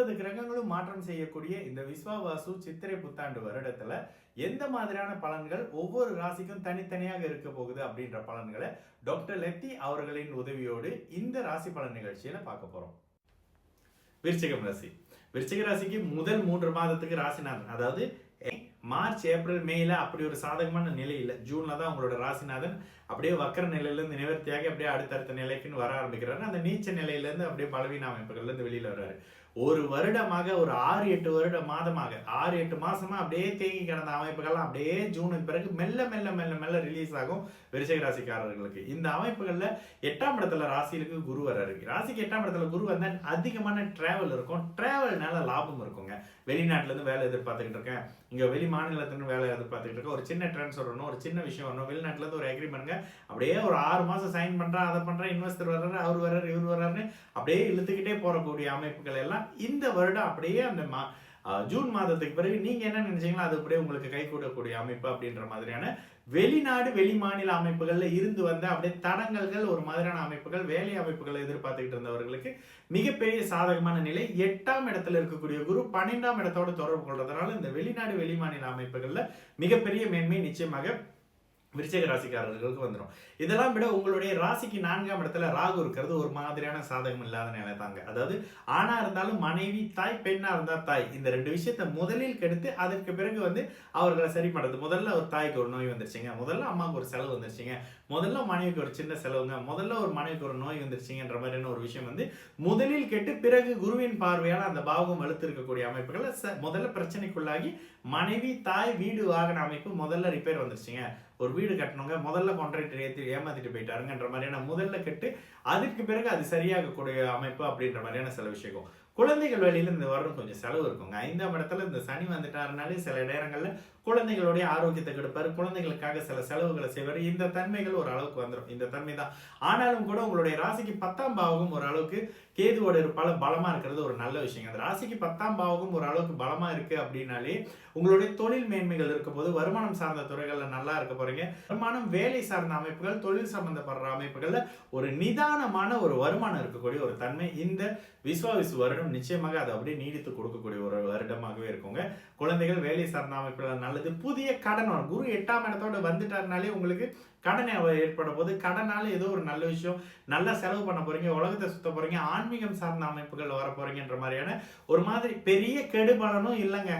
9 கிரகங்களும் மாற்றம் செய்யக்கூடிய இந்த விஸ்வாவாசு சித்திரை புத்தாண்டு வருடத்துல எந்த மாதிரியான பலன்கள் ஒவ்வொரு ராசிக்கும் தனித்தனியாக இருக்க போகுது அப்படின்ற பலன்களை டாக்டர் லெத்தி அவர்களின் உதவியோடு இந்த ராசி பலன் நிகழ்ச்சியில பார்க்க போறோம். விருச்சிகம் ராசி. விருச்சிக ராசிக்கு முதல் 3 மாதத்துக்கு ராசிநாதன், அதாவது மார்ச் ஏப்ரல் மேல அப்படி ஒரு சாதகமான நிலை இல்லை. ஜூன்ல தான் உங்களோட ராசிநாதன் அப்படியே வக்கர நிலையிலிருந்து நிவர்த்தியாகி அப்படியே அடுத்தடுத்த நிலைக்குன்னு வர ஆரம்பிக்கிறாரு. அந்த நீச்ச நிலையிலிருந்து அப்படியே பலவீன அமைப்புகள்ல இருந்து வெளியில வர்றாரு. ஒரு வருடமாக ஒரு 6-8 வருட மாதமாக 6-8 மாசமா அப்படியே தேங்கி கிடந்த அமைப்புகள்லாம் அப்படியே ஜூனுக்கு பிறகு மெல்ல மெல்ல மெல்ல மெல்ல ரிலீஸ் ஆகும் விருச்சிக ராசிக்காரர்களுக்கு. இந்த அமைப்புகள்ல 8ஆம் இடத்துல ராசிக்கு குரு வர்றாரு. ராசிக்கு 8ஆம் இடத்துல குரு வந்தா அதிகமான டிராவல் இருக்கும். டிராவல்னால லாபம் இருக்குங்க. வெளிநாட்டுல இருந்து வேலை எதிர்பார்த்துக்கிட்டு இருக்கேன், இங்க வெளி மாநிலத்திலிருந்து வேலை எதிர்பார்த்துக்கிட்டு இருக்கேன், ஒரு சின்ன ட்ரான்ஸ்ஃபர் வரணும், ஒரு சின்ன விஷயம் வரணும், வெளிநாட்டுல இருந்து ஒரு அக்ரிமெண்ட்ங்க, அப்படியே ஒரு 6 மாசம் சைன் பண்றேன், அதை பண்றேன், இன்வெஸ்டர் வர்றாரு, அவர் வர்றாரு, இவர் வர்றாருன்னு அப்படியே இழுத்துக்கிட்டே போறக்கூடிய அமைப்புகள் எல்லாம் இந்த வருடம் அப்படியே அந்த ஜூன் மாதத்துக்கு பிறகு நீங்க என்ன நினைச்சீங்களோ அது அப்படியே உங்களுக்கு கை கூடக்கூடிய அமைப்பு அப்படின்ற மாதிரியான வெளிநாடு வெளி மாநில அமைப்புகள்ல இருந்து வந்த அப்படியே தடங்கல்கள் ஒரு மாதிரியான அமைப்புகள் வேலை அமைப்புகளை எதிர்பார்த்துக்கிட்டு இருந்தவர்களுக்கு மிகப்பெரிய சாதகமான நிலை. 8ஆம் இடத்துல இருக்கக்கூடிய குரு 12ஆம் இடத்தோடு தொடர்பு கொள்றதுனால இந்த வெளிநாடு வெளி மாநில அமைப்புகள்ல மிகப்பெரிய மேன்மை நிச்சயமாக விருச்சிக ராசிக்காரர்களுக்கு வந்துடும். இதெல்லாம் விட உங்களுடைய ராசிக்கு 4ஆம் இடத்துல ராகு இருக்கிறது ஒரு மாதிரியான சாதகம் இல்லாத நிலை தாங்க. அதாவது ஆணா இருந்தாலும் மனைவி தாய், பெண்ணா இருந்தா தாய், இந்த 2 விஷயத்த முதலில் கெடுத்து அதற்கு பிறகு அவர்களை சரி பண்றது. முதல்ல ஒரு தாய்க்கு ஒரு நோய் வந்துருச்சுங்க, முதல்ல அம்மாவுக்கு ஒரு செலவு வந்துருச்சுங்க, முதல்ல மனைவிக்கு ஒரு சின்ன செலவுங்க, முதல்ல ஒரு மனைவிக்கு ஒரு நோய் வந்துருச்சுங்கன்ற மாதிரியான ஒரு விஷயம் முதலில் கெட்டு பிறகு குருவின் பார்வையால் அந்த பாவம் வலுத்து இருக்கக்கூடிய அமைப்புகள் முதல்ல பிரச்சனைக்குள்ளாகி மனைவி தாய் வீடு வாகன அமைப்பு முதல்ல ரிப்பேர் வந்துருச்சுங்க, ஒரு வீடு கட்டணுங்க, முதல்ல கான்ட்ராக்டர் ஏமாத்திட்டு போயிட்டாருங்கன்ற மாதிரியான முதல்ல கெட்டு அதுக்கு பிறகு அது சரியாகக்கூடிய அமைப்பு அப்படின்ற மாதிரியான சில விஷயம். குழந்தைகள் வழியில இந்த வருடம் கொஞ்சம் செலவு இருக்குங்க. 5ஆம் இடத்துல இந்த சனி வந்துட்டாருனாலே சில நேரங்கள்ல குழந்தைகளுடைய ஆரோக்கியத்தை கெடுப்பாரு, குழந்தைகளுக்காக சில செலவுகளை செய்வார். இந்த தன்மைகள் ஒரு அளவுக்கு வந்துடும். இந்த தன்மை தான். ஆனாலும் கூட உங்களுடைய ராசிக்கு 10ஆம் பாவகம் ஒரு அளவுக்கு கேதுவோட இருப்பால பலமா இருக்கிறது ஒரு நல்ல விஷயம். அந்த ராசிக்கு 10ஆம் பாவகம் ஒரு அளவுக்கு பலமா இருக்கு அப்படின்னாலே உங்களுடைய தொழில் மேன்மைகள் இருக்கும் போது வருமானம் சார்ந்த துறைகள்ல நல்லா இருக்க போறீங்க. வருமானம் வேலை சார்ந்த அமைப்புகள் தொழில் சம்பந்தப்படுற அமைப்புகள்ல ஒரு நிதானமான ஒரு வருமானம் இருக்கக்கூடிய ஒரு தன்மை இந்த விஸ்வாவிசு வருடம் நிச்சயமாக அதை அப்படியே நீடித்து கொடுக்கக்கூடிய ஒரு வருடமாகவே இருக்குங்க. குழந்தைகள் வேலை சார்ந்த அமைப்புகள் நல்லது. புதிய கடன் குரு 8ஆம் இடத்தோட வந்துட்டாருனாலே உங்களுக்கு கடன் ஏற்பட போது கடனால ஏதோ ஒரு நல்ல விஷயம், நல்லா செலவு பண்ண போறீங்க, உலகத்தை சுத்த போறீங்க, ஆன்மீகம் சார்ந்த அமைப்புகள் வர போறீங்கன்ற மாதிரியான ஒரு மாதிரி பெரிய கெடுபலனும் இல்லைங்க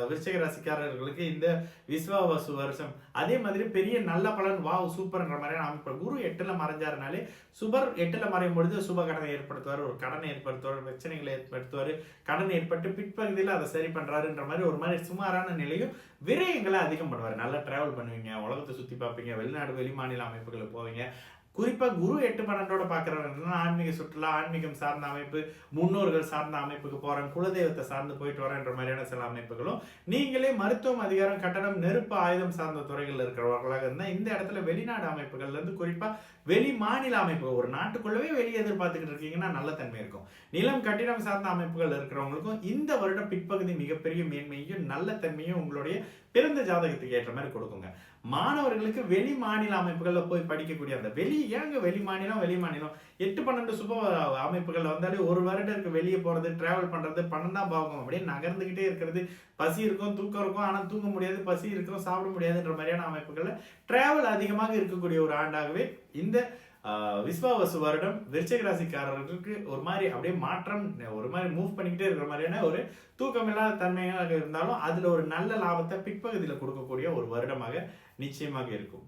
விருச்சிக ராசிக்காரர்களுக்கு இந்த விஸ்வாவசு வருஷம். அதே மாதிரி பெரிய நல்ல பலன் வாவ் சூப்பர்ன்ற மாதிரியான அமைப்பு. குரு 8ல மறைஞ்சாருனாலே சுபர் 8ல மறையும் பொழுது சுப கடனை ஏற்படுத்துவார், ஒரு கடனை ஏற்படுத்துவார், பிரச்சனைகளை ஏற்படுத்துவார், கடன் ஏற்பட்டு பிற்பகுதியில் அதை சரி பண்றாருன்ற மாதிரி ஒரு மாதிரி சுமாரான நிலையும் விரயங்களை அதிகம் பண்ணுவார். நல்லா டிராவல் பண்ணுவீங்க, உலகத்தை சுத்தி பார்ப்பீங்க, வெளிநாடு வெளி மாநில அமைப்புகளுக்கு போவீங்க. குறிப்பா குரு 8-12 பாக்குறவங்க ஆன்மீக சுற்றுலா, ஆன்மீகம் சார்ந்த அமைப்பு, முன்னோர்கள் சார்ந்த அமைப்புக்கு போறேன், குலதெய்வத்தை சார்ந்து போயிட்டு வரேன்ற மாதிரியான சில அமைப்புகளும், நீங்களே மருத்துவம், அதிகாரம், கட்டடம், நெருப்பு, ஆயுதம் சார்ந்த துறைகள் இருக்கிறவர்களாக இருந்தா இந்த இடத்துல வெளிநாடு அமைப்புகள்ல இருந்து குறிப்பா வெளி மாநில அமைப்பு, ஒரு நாட்டுக்குள்ளவே வெளியே எதிர்பார்த்துக்கிட்டு இருக்கீங்கன்னா நல்ல தன்மை இருக்கும். நிலம் கட்டிடம் சார்ந்த அமைப்புகள் இருக்கிறவங்களுக்கும் இந்த வருடம் பிற்பகுதி மிகப்பெரிய மேன்மையும் நல்ல தன்மையும் உங்களுடைய பிறந்த ஜாதகத்துக்கு ஏற்ற மாதிரி கொடுக்குங்க. மாணவர்களுக்கு வெளி மாநில அமைப்புகள்ல போய் படிக்கக்கூடிய அந்த வெளி மாநிலம் 8-12 சுப அமைப்புகள் வந்தாலே ஒரு வருடத்துக்கு வெளியே போறது, டிராவல் பண்றது, 12ஆம் பாவகம் அப்படியே நகர்ந்துகிட்டே இருக்கிறது. பசி இருக்கும், தூக்கம் இருக்கும், ஆனா தூங்க முடியாது, பசி இருக்கும், சாப்பிட முடியாதுன்ற மாதிரியான அமைப்புகள்ல டிராவல் அதிகமாக இருக்கக்கூடிய ஒரு ஆண்டாகவே இந்த விஸ்வாவசு வருடம் விருச்சிக ராசிக்காரர்களுக்கு ஒரு மாதிரி அப்படியே மாற்றம், ஒரு மாதிரி மூவ் பண்ணிக்கிட்டே இருக்கிற மாதிரியான ஒரு தூக்கமில்லாத தன்மையாக இருந்தாலும் அதுல ஒரு நல்ல லாபத்தை பிற்பகுதியில் கொடுக்கக்கூடிய ஒரு வருடமாக நிச்சயமாக இருக்கும்.